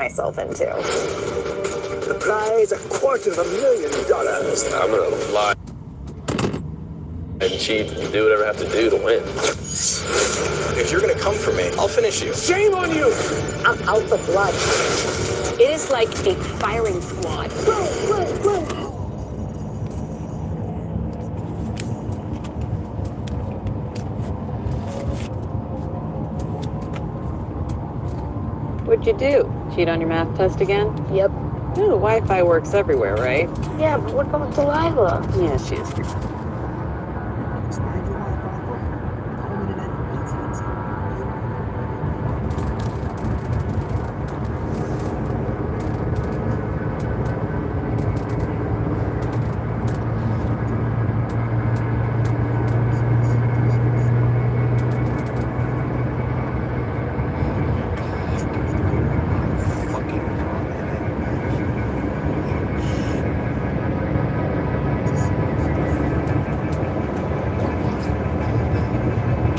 myself into. The prize, $250,000. I'm gonna lie and cheat and do whatever I have to do to win. If you're gonna come for me, I'll finish you. Shame on you! I'm out the blood. It is like a firing squad. What'd you do? Cheat on your math test again? Yep. No, the Wi-Fi works everywhere, right? Yeah, but what about Delilah? Yeah, she is.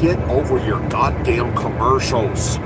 Get over your goddamn commercials.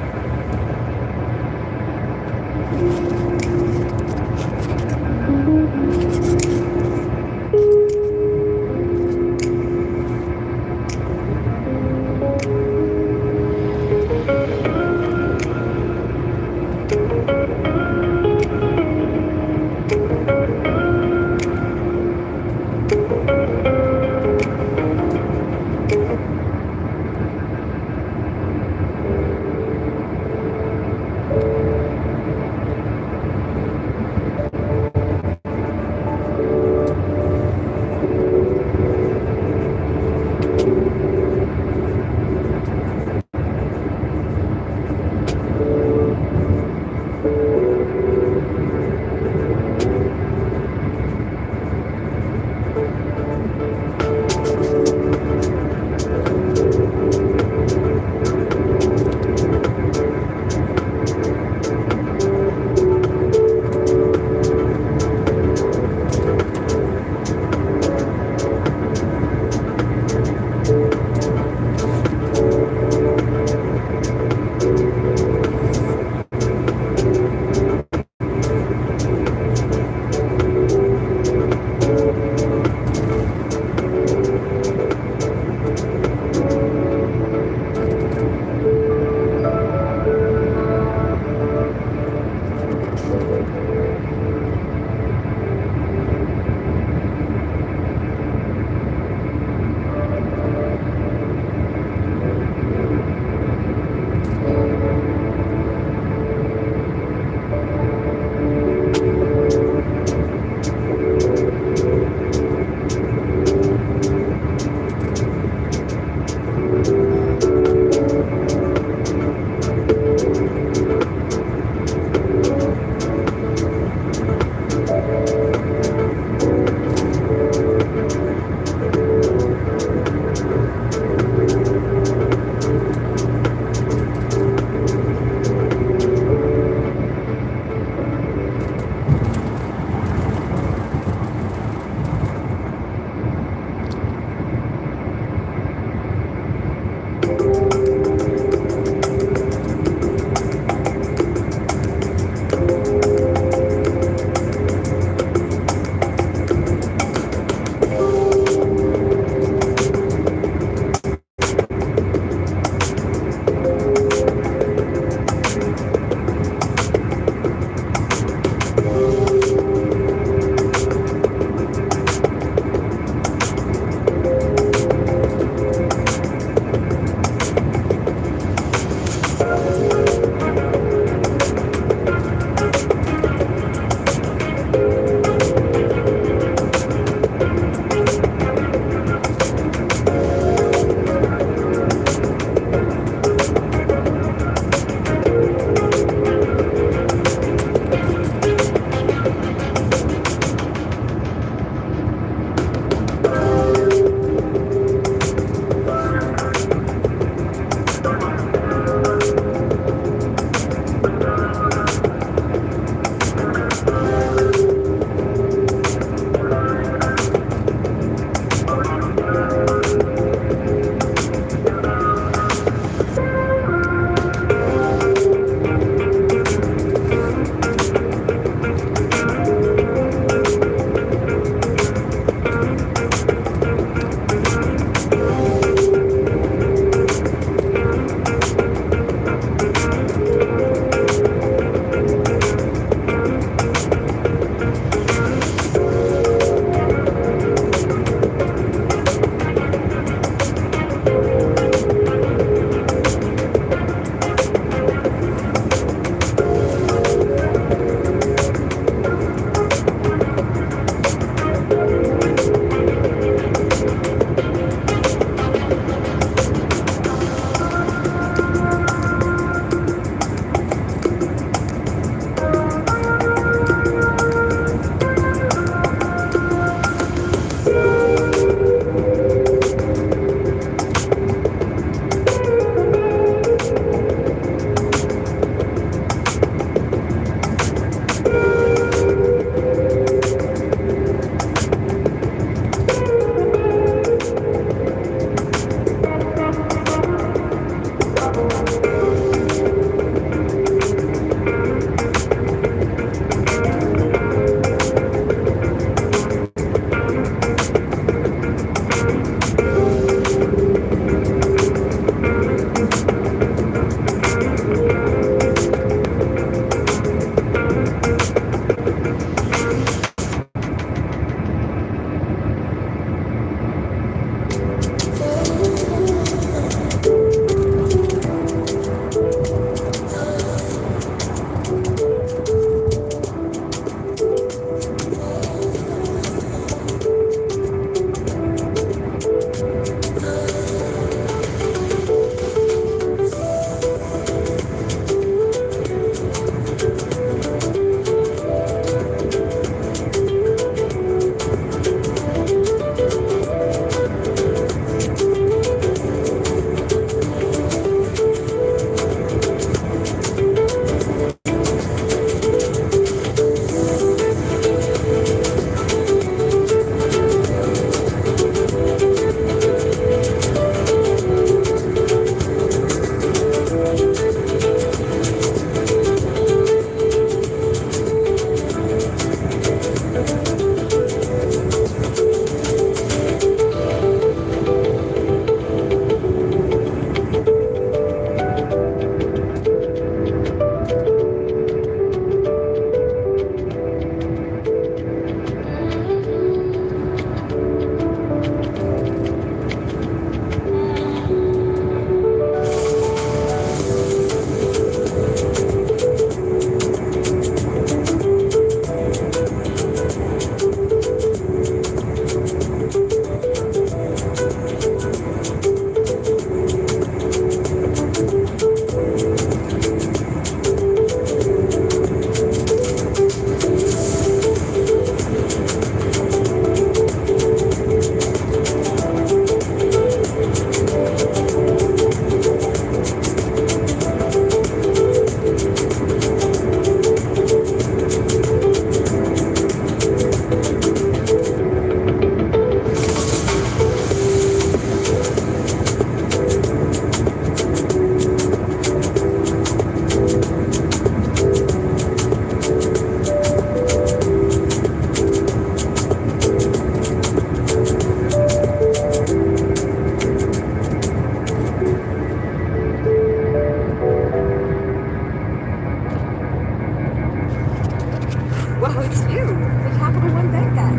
Well, it's you, the Capital One bank guy.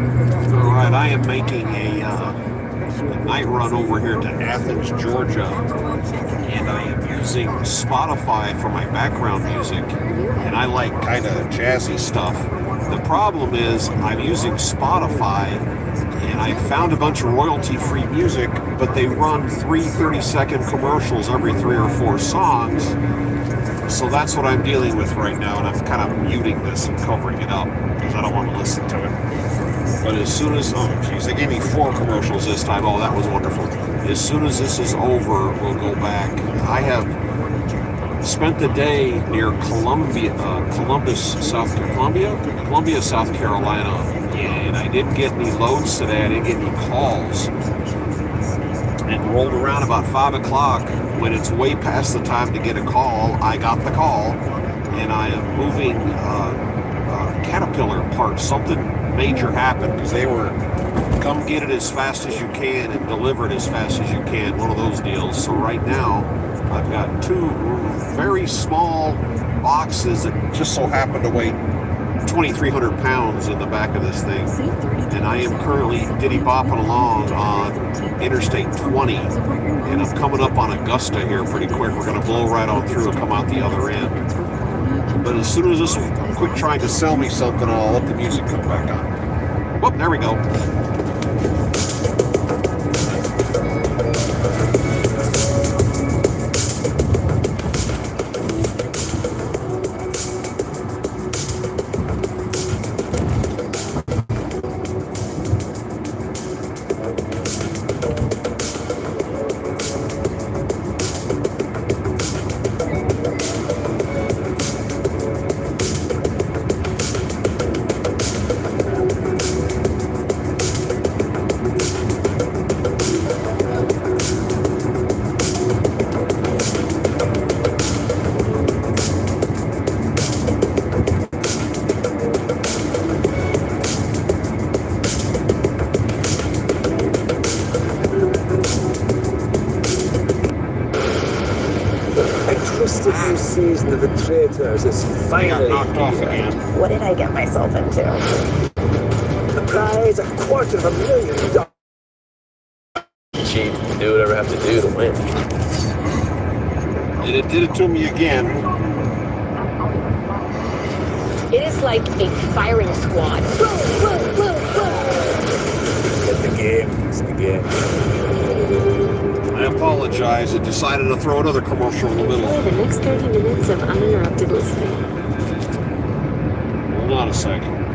All right, I am making a night run over here to Athens, Georgia, and I am using Spotify for my background music, and I like kind of jazzy stuff. The problem is I'm using Spotify, and I found a bunch of royalty-free music, but they run 3 30-second commercials every 3 or 4 songs. So that's what I'm dealing with right now, and I'm kind of muting this and covering it up because I don't want to listen to it. But as soon as, oh geez, they gave me 4 commercials this time. Oh, that was wonderful. As soon as this is over, we'll go back. I have spent the day near Columbia, South Carolina, and I didn't get any loads today. I didn't get any calls. And rolled around about 5 o'clock when it's way past the time to get a call. I got the call, and I am moving Caterpillar parts. Something major happened because they were come get it as fast as you can and deliver it as fast as you can. One of those deals. So right now, I've got 2 very small boxes that just so happen to weigh 2,300 pounds in the back of this thing, and I am currently diddy-bopping along on Interstate 20, and I'm coming up on Augusta here pretty quick. We're going to blow right on through and come out the other end. But as soon as this quit trying to sell me something, I'll let the music come back on. Whoop, there we go. season of the traitors is I finally got knocked off here. again. What did I get myself into? The prize, $250,000. Cheat, do whatever I have to do to win. And it did it to me again. It is like a firing squad. Boom, boom, boom, boom. Let the games begin. I apologize. I decided to throw another commercial in the middle. Enjoy the next 30 minutes of uninterrupted listening. Hold on a second.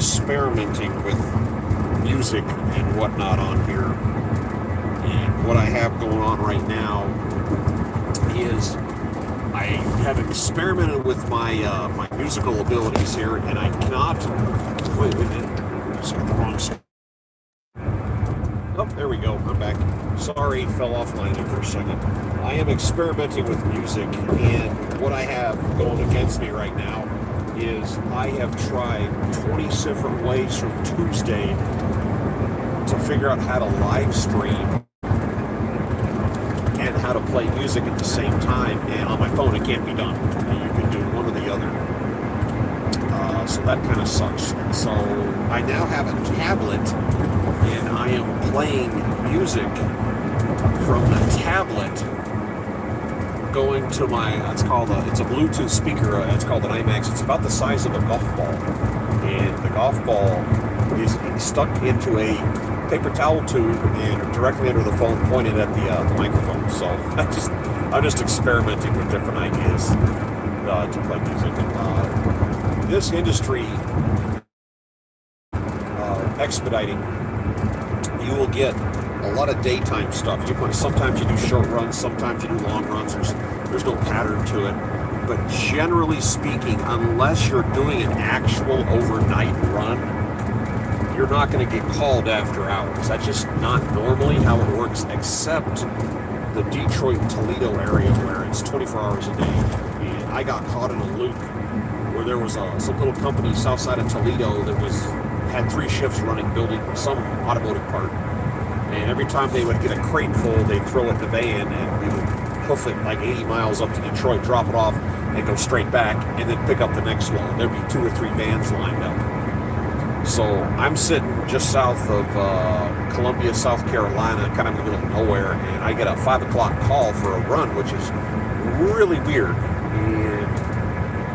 experimenting with music and whatnot on here. And what I have going on right now is I have experimented with my my musical abilities here, and I cannot. Wait a minute. Just got the wrong side. Oh, there we go. I'm back. Sorry, fell offline there for a second. I am experimenting with music, and what I have going against me right now is I have tried 20 different ways from Tuesday to figure out how to live stream and how to play music at the same time. And on my phone, it can't be done. You can do one or the other. So that kind of sucks. So I now have a tablet, and I am playing music from the tablet going to my, it's a Bluetooth speaker. It's called an IMAX. It's about the size of a golf ball, and the golf ball is stuck into a paper towel tube and directly under the phone, pointed at the microphone. So I'm just experimenting with different ideas to play music. This industry, expediting, you will get a lot of daytime stuff. Sometimes you do short runs, sometimes you do long runs. There's no pattern to it. But generally speaking, unless you're doing an actual overnight run, you're not going to get called after hours. That's just not normally how it works, except the Detroit-Toledo area where it's 24 hours a day. And I got caught in a loop where there was some little company south side of Toledo that had 3 shifts running, building some automotive part. And every time they would get a crate full, they'd throw it in the van, and we would hoof it like 80 miles up to Detroit, drop it off, and go straight back, and then pick up the next load. There'd be 2 or 3 vans lined up. So I'm sitting just south of Columbia, South Carolina, kind of in the middle of nowhere, and I get a 5 o'clock call for a run, which is really weird. And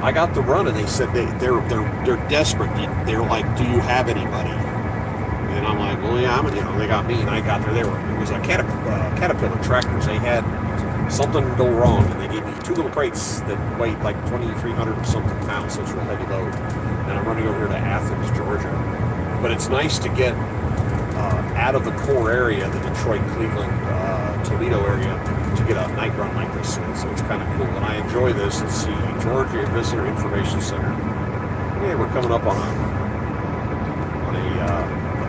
I got the run, and they said they're desperate. They're like, "Do you have anybody?" And I'm like, "Well, yeah, they got me." And I got there. It was a Caterpillar tractors. They had something go wrong, and they gave me 2 little crates that weighed like 2,300 and something pounds. So it's a real heavy load. And I'm running over here to Athens, Georgia. But it's nice to get out of the core area, the Detroit, Cleveland, Toledo area, to get a night run like this. So it's kind of cool, and I enjoy this. Let's see, Georgia Visitor Information Center. Yeah, we're coming up on a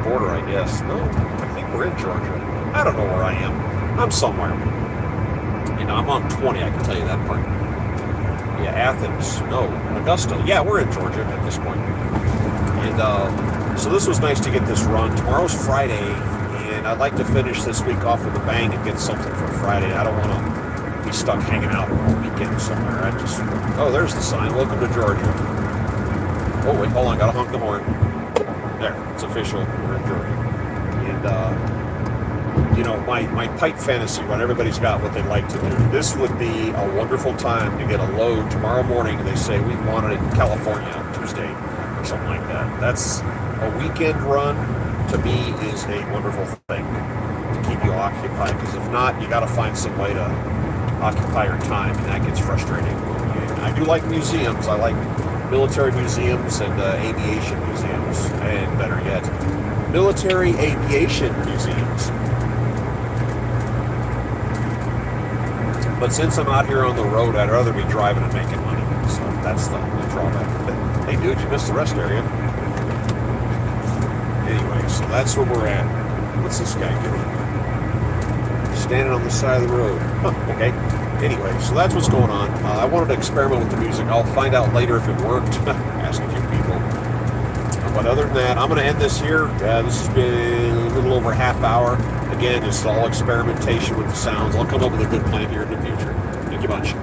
border, I guess. No, I think we're in Georgia. I don't know where I am. I'm somewhere. I'm on 20, I can tell you that part. Yeah, Athens. No, Augusta. Yeah, we're in Georgia at this point. And so this was nice to get this run. Tomorrow's Friday, and I'd like to finish this week off with a bang and get something for Friday. I don't want to be stuck hanging out all weekend somewhere. Oh, there's the sign. Welcome to Georgia. Oh, wait, hold on. Got to honk the horn. There, it's official. We're in Georgia. And, my pipe fantasy, when everybody's got what they'd like to do, this would be a wonderful time to get a load tomorrow morning, and they say we want it in California on Tuesday or something like that. That's a weekend run, to me, is a wonderful thing to keep you occupied, because if not, you got to find some way to occupy your time, and that gets frustrating. And I do like museums. I like military museums and aviation museums, and better yet, military aviation museums. But since I'm out here on the road, I'd rather be driving and making money. So that's the drawback. Hey, dude, you missed the rest area. Anyway, so that's where we're at. What's this guy doing? Standing on the side of the road. Okay. Anyway, so that's what's going on. I wanted to experiment with the music. I'll find out later if it worked. Ask a few people. But other than that, I'm going to end this here. This has been a little over a half hour. Again, it's all experimentation with the sounds. I'll come up with a good plan here in the future. Thank you much.